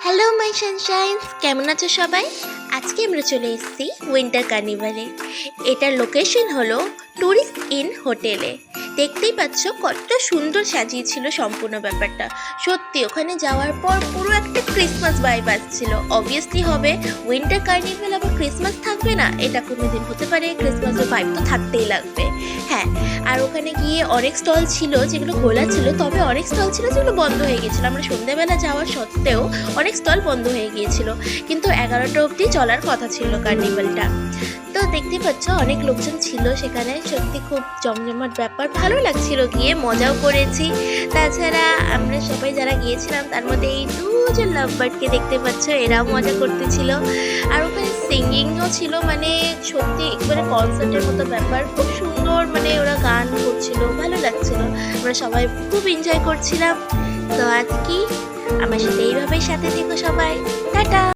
Hello my সানশাইনস, কেমন আছো সবাই? আজকে আমরা চলে এসেছি উইন্টার কার্নিভালে। এটার লোকেশন হলো ট্যুরিস্ট ইন হোটেলে। দেখতেই পাচ্ছ কত সুন্দর সাজিয়েছিল সম্পূর্ণ ব্যাপারটা। সত্যি ওখানে যাওয়ার পর পুরো একটা ক্রিসমাস ভাইব আসছিল। অবভিয়াসলি হবে, উইন্টার কার্নিভাল আবার ক্রিসমাস থাকবে না, এটা কোনো দিন হতে পারে। ক্রিসমাসের ভাইব তো থাকতেই লাগবে। হ্যাঁ, আর ওখানে গিয়ে অনেক স্টল ছিল যেগুলো খোলা ছিল, তবে অনেক স্টল ছিল যেগুলো বন্ধ হয়ে গেছিলো। আমরা সন্ধ্যাবেলা যাওয়ার সত্ত্বেও অনেক স্টল বন্ধ হয়ে গিয়েছিল, কিন্তু 11টা অবধি চলার কথা ছিল কার্নিভালটা। তো দেখতে পাচ্ছ অনেক লোকজন ছিল সেখানে, সত্যি খুব জমজমাট ব্যাপার, ভালো লাগছিল, গিয়ে মজাও করেছি। তাছাড়া আমরা সবাই যারা গিয়েছিলাম তার মধ্যে এই দুজন লাভবার্ডকে দেখতে পাচ্ছ, এরাও মজা করতেছিল। আর ওখানে সিঙ্গিংও ছিল, মানে সত্যি একবারে কনসার্টের মতো ব্যাপার, খুব সুন্দর, মানে ওরা গান করছিল, ভালো লাগছিল, আমরা সবাই খুব এনজয় করছিলাম। তো আজ কি আমার সাথে এইভাবেই সাথে থেকো সবাই।